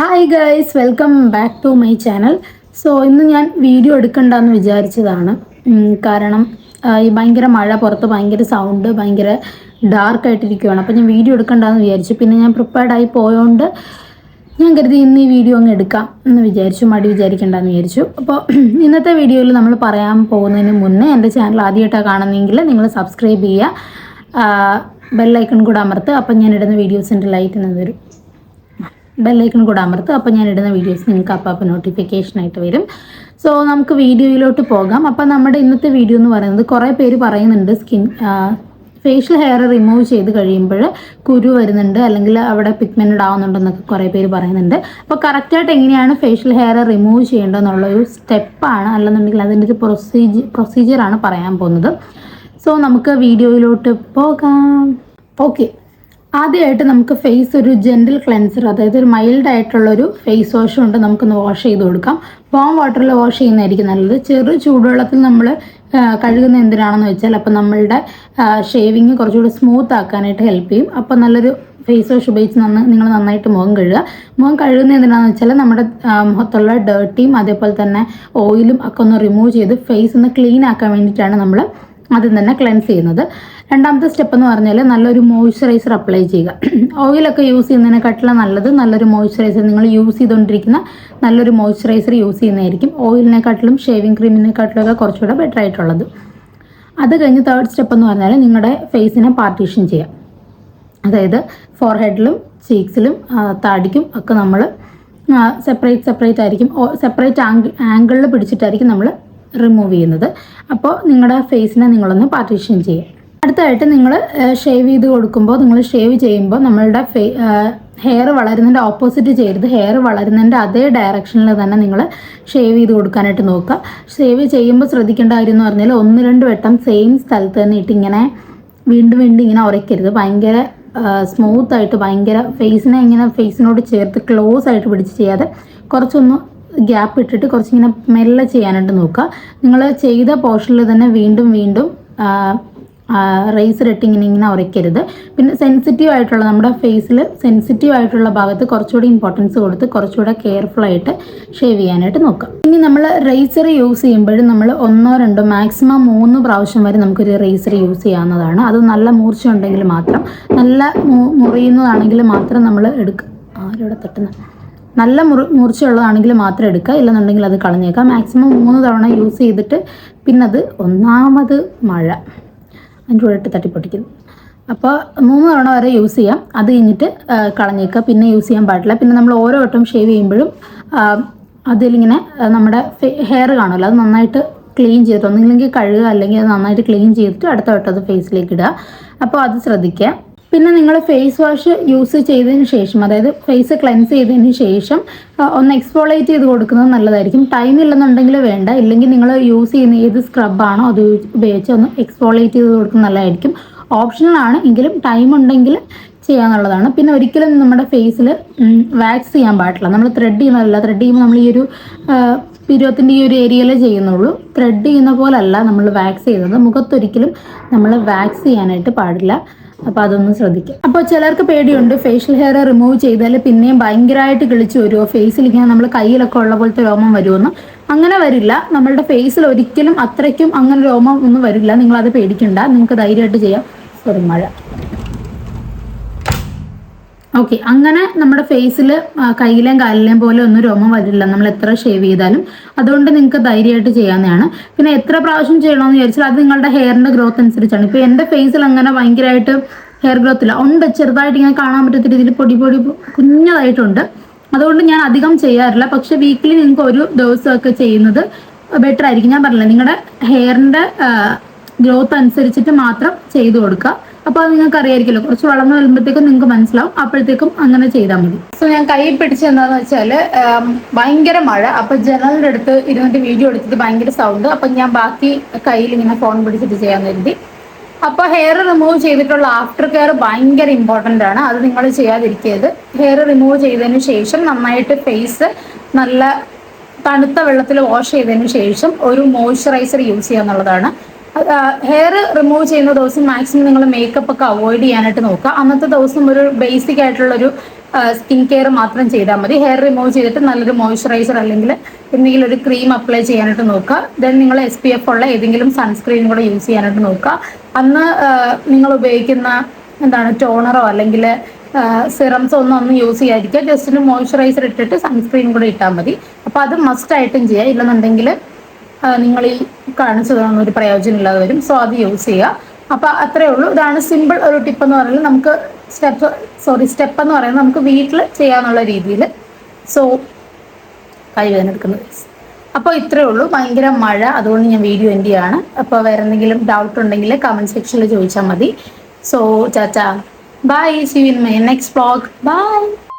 Hi guys, welcome back to my channel. So ഇന്ന് ഞാൻ video എടുക്കണ്ടെന്ന് വിചാരിച്ചതാണ്. കാരണം ഈ ഭയങ്കര മഴ, പുറത്ത് ഭയങ്കര സൗണ്ട്, ഭയങ്കര ഡാർക്കായിട്ടിരിക്കുകയാണ്. അപ്പോൾ ഞാൻ വീഡിയോ എടുക്കണ്ടെന്ന് വിചാരിച്ചു. പിന്നെ ഞാൻ പ്രിപ്പയർഡായി പോയതുകൊണ്ട് ഞാൻ കരുതി ഇന്ന് ഈ വീഡിയോ അങ്ങ് എടുക്കാം എന്ന് വിചാരിച്ചു. മടി വിചാരിക്കേണ്ടെന്ന് വിചാരിച്ചു. അപ്പോൾ ഇന്നത്തെ വീഡിയോയിൽ നമ്മൾ പറയാൻ പോകുന്നതിന് മുന്നേ എൻ്റെ ചാനൽ ആദ്യമായിട്ടാണ് കാണുന്നതെങ്കിൽ നിങ്ങൾ സബ്സ്ക്രൈബ് ചെയ്യുക, ബെല്ലൈക്കൺ കൂടെ അമർത്തുക. അപ്പം ഞാൻ ഇടുന്ന വീഡിയോസിൻ്റെ ലൈറ്റ് വരും. ബെല്ലൈക്കൺ കൂടെ അമർത്തുക. അപ്പോൾ ഞാൻ ഇടുന്ന വീഡിയോസ് നിങ്ങൾക്ക് അപ്പം നോട്ടിഫിക്കേഷനായിട്ട് വരും. സോ നമുക്ക് വീഡിയോയിലോട്ട് പോകാം. അപ്പോൾ നമ്മുടെ ഇന്നത്തെ വീഡിയോ എന്ന് പറയുന്നത്, കുറേ പേര് പറയുന്നുണ്ട് ഫേഷ്യൽ ഹെയർ റിമൂവ് ചെയ്ത് കഴിയുമ്പോൾ കുരു വരുന്നുണ്ട്, അല്ലെങ്കിൽ അവിടെ പിഗ്മെൻറ്റഡ് ആവുന്നുണ്ടെന്നൊക്കെ കുറേ പേര് പറയുന്നുണ്ട്. അപ്പോൾ കറക്റ്റായിട്ട് എങ്ങനെയാണ് ഫേഷ്യൽ ഹെയർ റിമൂവ് ചെയ്യേണ്ടതെന്നുള്ളൊരു സ്റ്റെപ്പാണ്, അല്ലെന്നുണ്ടെങ്കിൽ അതിൻ്റെ ഒരു പ്രൊസീജിയറാണ് പറയാൻ പോകുന്നത്. സോ നമുക്ക് വീഡിയോയിലോട്ട് പോകാം. ഓക്കെ, ആദ്യമായിട്ട് നമുക്ക് ഫേസ് ഒരു ജെൻറ്റിൽ ക്ലെൻസർ, അതായത് ഒരു മൈൽഡ് ആയിട്ടുള്ളൊരു ഫേസ് വാഷ് കൊണ്ട് നമുക്കൊന്ന് വാഷ് ചെയ്ത് കൊടുക്കാം. വാം വാട്ടറിൽ വാഷ് ചെയ്യുന്നതായിരിക്കും നല്ലത്. ചെറു ചൂടുവെള്ളത്തിൽ നമ്മൾ കഴുകുന്ന എന്തിനാണെന്ന് വെച്ചാൽ, അപ്പം നമ്മളുടെ ഷേവിങ് കുറച്ചുകൂടി സ്മൂത്ത് ആക്കാനായിട്ട് ഹെൽപ്പ് ചെയ്യും. അപ്പോൾ നല്ലൊരു ഫേസ് വാഷ് ഉപയോഗിച്ച് നിങ്ങൾ നന്നായിട്ട് മുഖം കഴുകുക. മുഖം കഴുകുന്ന എന്തിനാണെന്ന് വെച്ചാൽ, നമ്മുടെ മുഖത്തുള്ള ഡേർട്ടിയും അതേപോലെ തന്നെ ഓയിലും ഒക്കെ ഒന്ന് റിമൂവ് ചെയ്ത് ഫേസ് ഒന്ന് ക്ലീൻ ആക്കാൻ വേണ്ടിയിട്ടാണ് നമ്മൾ ആദ്യം തന്നെ ക്ലെൻസ് ചെയ്യുന്നത്. രണ്ടാമത്തെ സ്റ്റെപ്പ് എന്ന് പറഞ്ഞാൽ നല്ലൊരു മോയ്സ്ചറൈസർ അപ്ലൈ ചെയ്യുക. ഓയിലൊക്കെ യൂസ് ചെയ്യുന്നതിനെക്കാട്ടിലും നല്ലത് നല്ലൊരു മോയ്സ്ചറൈസർ, നിങ്ങൾ യൂസ് ചെയ്തുകൊണ്ടിരിക്കുന്ന നല്ലൊരു മോയ്സ്ചറൈസർ യൂസ് ചെയ്യുന്നതായിരിക്കും ഓയിലിനെക്കാട്ടിലും ഷേവിങ് ക്രീമിനെക്കാട്ടിലും ഒക്കെ കുറച്ചുകൂടെ ബെറ്റർ ആയിട്ടുള്ളത്. അത് കഴിഞ്ഞ് തേർഡ് സ്റ്റെപ്പ് എന്ന് പറഞ്ഞാൽ നിങ്ങളുടെ ഫേസിനെ പാർട്ടീഷൻ ചെയ്യുക. അതായത് ഫോർഹെഡിലും ചീക്സിലും താടിക്കും ഒക്കെ നമ്മൾ സെപ്പറേറ്റ് ആയിരിക്കും, സെപ്പറേറ്റ് ആംഗിളിൽ പിടിച്ചിട്ടായിരിക്കും നമ്മൾ റിമൂവ് ചെയ്യുന്നത്. അപ്പോൾ നിങ്ങളുടെ ഫേസിനെ നിങ്ങളൊന്ന് പാർട്ടീഷൻ ചെയ്യുക. അടുത്തായിട്ട് നിങ്ങൾ ഷേവ് ചെയ്ത് കൊടുക്കുമ്പോൾ, നിങ്ങൾ ഷേവ് ചെയ്യുമ്പോൾ നമ്മളുടെ ഹെയർ വളരുന്നതിൻ്റെ ഓപ്പോസിറ്റ് ചെയ്യരുത്. ഹെയർ വളരുന്നതിൻ്റെ അതേ ഡയറക്ഷനിൽ തന്നെ നിങ്ങൾ ഷേവ് ചെയ്ത് കൊടുക്കാനായിട്ട് നോക്കുക. ഷേവ് ചെയ്യുമ്പോൾ ശ്രദ്ധിക്കേണ്ട കാര്യം എന്ന് പറഞ്ഞാൽ, 1-2 വട്ടം സെയിം സ്ഥലത്ത് തന്നെ ഇട്ട് ഇങ്ങനെ വീണ്ടും ഇങ്ങനെ ഉരയ്ക്കരുത്. ഭയങ്കര സ്മൂത്തായിട്ട്, ഭയങ്കര ഫേസിനോട് ചേർത്ത് ക്ലോസ് ആയിട്ട് പിടിച്ച് ചെയ്യാതെ കുറച്ചൊന്ന് ഗ്യാപ്പ് ഇട്ടിട്ട് കുറച്ചിങ്ങനെ മെല്ലെ ചെയ്യാനായിട്ട് നോക്കുക. നിങ്ങൾ ചെയ്ത പോർഷനിൽ തന്നെ വീണ്ടും റേസർ ഇട്ട് ഇങ്ങനെ ഉരയ്ക്കരുത്. പിന്നെ സെൻസിറ്റീവ് ആയിട്ടുള്ള, നമ്മുടെ ഫേസിൽ സെൻസിറ്റീവ് ആയിട്ടുള്ള ഭാഗത്ത് കുറച്ചുകൂടി ഇമ്പോർട്ടൻസ് കൊടുത്ത് കുറച്ചുകൂടെ കെയർഫുൾ ആയിട്ട് ഷേവ് ചെയ്യാനായിട്ട് നോക്കുക. ഇനി നമ്മൾ റേസർ യൂസ് ചെയ്യുമ്പോഴും നമ്മൾ 1-2 മാക്സിമം 3 പ്രാവശ്യം വരെ നമുക്കൊരു റേസർ യൂസ് ചെയ്യാവുന്നതാണ്. അത് നല്ല മൂർച്ച ഉണ്ടെങ്കിൽ മാത്രം, നല്ല മുറിയുന്നതാണെങ്കിൽ മാത്രം നമ്മൾ എടുക്കുക. ആരോടെ തട്ടുന്ന നല്ല മൂർച്ചയുള്ളതാണെങ്കിൽ മാത്രം എടുക്കുക, ഇല്ലെന്നുണ്ടെങ്കിൽ അത് കളഞ്ഞേക്കാം. മാക്സിമം 3 തവണ യൂസ് ചെയ്തിട്ട് പിന്നെ അത് ഒന്നാമത് മഴ അതിൻ്റെ കൂടെ ഇട്ട് തട്ടിപ്പൊട്ടിക്കുന്നു. അപ്പോൾ 3 തവണ വരെ യൂസ് ചെയ്യാം. അത് കഴിഞ്ഞിട്ട് കളഞ്ഞേക്കുക, പിന്നെ യൂസ് ചെയ്യാൻ പാടില്ല. പിന്നെ നമ്മൾ ഓരോ വട്ടം ഷേവ് ചെയ്യുമ്പോഴും അതിലിങ്ങനെ നമ്മുടെ ഹെയർ കാണുമല്ലോ, അത് നന്നായിട്ട് ക്ലീൻ ചെയ്തിട്ട് ഒന്നില്ലെങ്കിൽ കഴുകുക, അല്ലെങ്കിൽ അത് നന്നായിട്ട് ക്ലീൻ ചെയ്തിട്ട് അടുത്ത വട്ടം അത് ഫേസിലേക്ക് ഇടുക. അപ്പോൾ അത് ശ്രദ്ധിക്കുക. പിന്നെ നിങ്ങൾ ഫേസ് വാഷ് യൂസ് ചെയ്തതിന് ശേഷം, അതായത് ഫേസ് ക്ലെൻസ് ചെയ്തതിന് ശേഷം ഒന്ന് എക്സ്ഫോളിയേറ്റ് ചെയ്ത് കൊടുക്കുന്നത് നല്ലതായിരിക്കും. ടൈം ഇല്ലെന്നുണ്ടെങ്കിൽ വേണ്ട, ഇല്ലെങ്കിൽ നിങ്ങൾ യൂസ് ചെയ്യുന്ന ഏത് സ്ക്രബാണോ അത് ഉപയോഗിച്ച് ഒന്ന് എക്സ്ഫോളിയേറ്റ് ചെയ്ത് കൊടുക്കുന്നത് നല്ലതായിരിക്കും. ഓപ്ഷണലാണ്, എങ്കിലും ടൈം ഉണ്ടെങ്കിൽ ചെയ്യാന്നുള്ളതാണ്. പിന്നെ ഒരിക്കലും നമ്മുടെ ഫേസിൽ വാക്സ് ചെയ്യാൻ പാടില്ല. നമ്മൾ ത്രെഡ് ചെയ്യുന്നതല്ല. ത്രെഡ് ചെയ്യുമ്പോൾ നമ്മൾ ഈ ഒരു പിരിയത്തിൻ്റെ ഈ ഒരു ഏരിയയിലേ ചെയ്യുന്നുള്ളൂ. ത്രെഡ് ചെയ്യുന്ന പോലല്ല നമ്മൾ വാക്സ് ചെയ്യുന്നത്. മുഖത്തൊരിക്കലും നമ്മൾ വാക്സ് ചെയ്യാനായിട്ട് പാടില്ല. അപ്പോൾ അതൊന്ന് ശ്രദ്ധിക്കുക. അപ്പോൾ ചിലർക്ക് പേടിയുണ്ട്, ഫേഷ്യൽ ഹെയർ റിമൂവ് ചെയ്താൽ പിന്നെയും ഭയങ്കരമായിട്ട് കിളിച്ച് വരുമോ, ഫേസിൽ ഇങ്ങനെ നമ്മൾ കയ്യിലൊക്കെ ഉള്ള പോലത്തെ രോമം വരുമെന്ന്. അങ്ങനെ വരില്ല. നമ്മളുടെ ഫേസിൽ ഒരിക്കലും അത്രയ്ക്കും അങ്ങനെ രോമം ഒന്നും വരില്ല. നിങ്ങളത് പേടിക്കണ്ട, നിങ്ങൾക്ക് ധൈര്യമായിട്ട് ചെയ്യാം. സോറി, മഴ. ഓക്കെ, അങ്ങനെ നമ്മുടെ ഫേസിൽ കയ്യിലേയും കാലിലേയും പോലെ ഒന്നും രോമം വരില്ല നമ്മൾ എത്ര ഷേവ് ചെയ്താലും. അതുകൊണ്ട് നിങ്ങൾക്ക് ധൈര്യമായിട്ട് ചെയ്യാവുന്നതാണ്. പിന്നെ എത്ര പ്രാവശ്യം ചെയ്യണമെന്ന് വിചാരിച്ചാൽ അത് നിങ്ങളുടെ ഹെയറിൻ്റെ ഗ്രോത്ത് അനുസരിച്ചാണ്. ഇപ്പോൾ എൻ്റെ ഫേസിൽ അങ്ങനെ ഭയങ്കരമായിട്ട് ഹെയർ ഗ്രോത്ത് ഇല്ല, ഉണ്ട്, ചെറുതായിട്ട് ഇങ്ങനെ കാണാൻ പറ്റത്ത രീതിയിൽ പൊടി കുഞ്ഞതായിട്ടുണ്ട്. അതുകൊണ്ട് ഞാൻ അധികം ചെയ്യാറില്ല. പക്ഷെ വീക്കിലി നിങ്ങൾക്ക് ഒരു ദിവസമൊക്കെ ചെയ്യുന്നത് ബെറ്റർ ആയിരിക്കും. ഞാൻ പറഞ്ഞില്ല, നിങ്ങളുടെ ഹെയറിൻ്റെ ഗ്രോത്ത് അനുസരിച്ചിട്ട് മാത്രം ചെയ്തു കൊടുക്കുക. അപ്പോൾ അത് നിങ്ങൾക്ക് അറിയായിരിക്കുമല്ലോ, കുറച്ച് വളർന്നു വരുമ്പോഴത്തേക്കും നിങ്ങൾക്ക് മനസ്സിലാവും. അപ്പോഴത്തേക്കും അങ്ങനെ ചെയ്താൽ മതി. സോ ഞാൻ കൈ പിടിച്ച് എന്താണെന്ന് വെച്ചാൽ ഭയങ്കര മഴ. അപ്പോൾ ജനലിൻ്റെ അടുത്ത് ഇരുന്നിട്ട് വീഡിയോ എടുത്തിട്ട് ഭയങ്കര സൗണ്ട്. അപ്പം ഞാൻ ബാക്കി കയ്യിൽ ഇങ്ങനെ ഫോൺ പിടിച്ചിട്ട് ചെയ്യാൻ കരുതി. അപ്പോൾ ഹെയർ റിമൂവ് ചെയ്തിട്ടുള്ള ആഫ്റ്റർ കെയർ ഭയങ്കര ഇമ്പോർട്ടൻ്റ് ആണ്. അത് നിങ്ങൾ ചെയ്യാതിരിക്കരുത്. ഹെയർ റിമൂവ് ചെയ്തതിന് ശേഷം നന്നായിട്ട് ഫേസ് നല്ല തണുത്ത വെള്ളത്തിൽ വാഷ് ചെയ്തതിന് ശേഷം ഒരു മോയ്സ്ചറൈസർ യൂസ് ചെയ്യുക എന്നുള്ളതാണ്. ഹെയർ റിമൂവ് ചെയ്യുന്ന ദിവസം മാക്സിമം നിങ്ങൾ മേക്കപ്പ് ഒക്കെ അവോയ്ഡ് ചെയ്യാനായിട്ട് നോക്കുക. അന്നത്തെ ദിവസം ഒരു ബേസിക് ആയിട്ടുള്ളൊരു സ്കിൻ കെയർ മാത്രം ചെയ്താൽ മതി. ഹെയർ റിമൂവ് ചെയ്തിട്ട് നല്ലൊരു മോയ്സ്ചറൈസർ അല്ലെങ്കിൽ എന്തെങ്കിലും ഒരു ക്രീം അപ്ലൈ ചെയ്യാനായിട്ട് നോക്കുക. ദെൻ നിങ്ങൾ SPF ഉള്ള ഏതെങ്കിലും സൺസ്ക്രീൻ കൂടെ യൂസ് ചെയ്യാനായിട്ട് നോക്കുക. അന്ന് നിങ്ങൾ ഉപയോഗിക്കുന്ന ടോണറോ അല്ലെങ്കിൽ സിറംസോ ഒന്നും യൂസ് ചെയ്യാതിരിക്കുക. ജസ്റ്റ് ഒരു മോയ്സ്ചറൈസർ ഇട്ടിട്ട് സൺസ്ക്രീൻ കൂടെ ഇട്ടാൽ മതി. അപ്പോൾ അത് മസ്റ്റ് ആയിട്ടും ചെയ്യുക. ഇല്ലെന്നുണ്ടെങ്കിൽ നിങ്ങൾ ഈ കാണിച്ചതൊന്നും ഒരു പ്രയോജനം ഇല്ലാതെ വരും. സോ അത് യൂസ് ചെയ്യുക. അപ്പോൾ അത്രേ ഉള്ളൂ. ഇതാണ് സിമ്പിൾ ഒരു ടിപ്പ് എന്ന് പറയുന്നത്. നമുക്ക് സ്റ്റെപ്പ് എന്ന് പറയുന്നത് നമുക്ക് വീട്ടിൽ ചെയ്യാന്നുള്ള രീതിയിൽ. സോ കൈ വേദനെടുക്കുന്നത്. അപ്പോൾ ഇത്രേ ഉള്ളൂ. ഭയങ്കര മഴ, അതുകൊണ്ട് ഞാൻ വീഡിയോ എൻഡ് ചെയ്യാണ്. അപ്പോൾ വേറെ എന്തെങ്കിലും ഡൗട്ട് ഉണ്ടെങ്കിൽ കമന്റ് സെക്ഷനിൽ ചോദിച്ചാൽ മതി. സോ ചാച്ചാ bye, see you in my next vlog. By.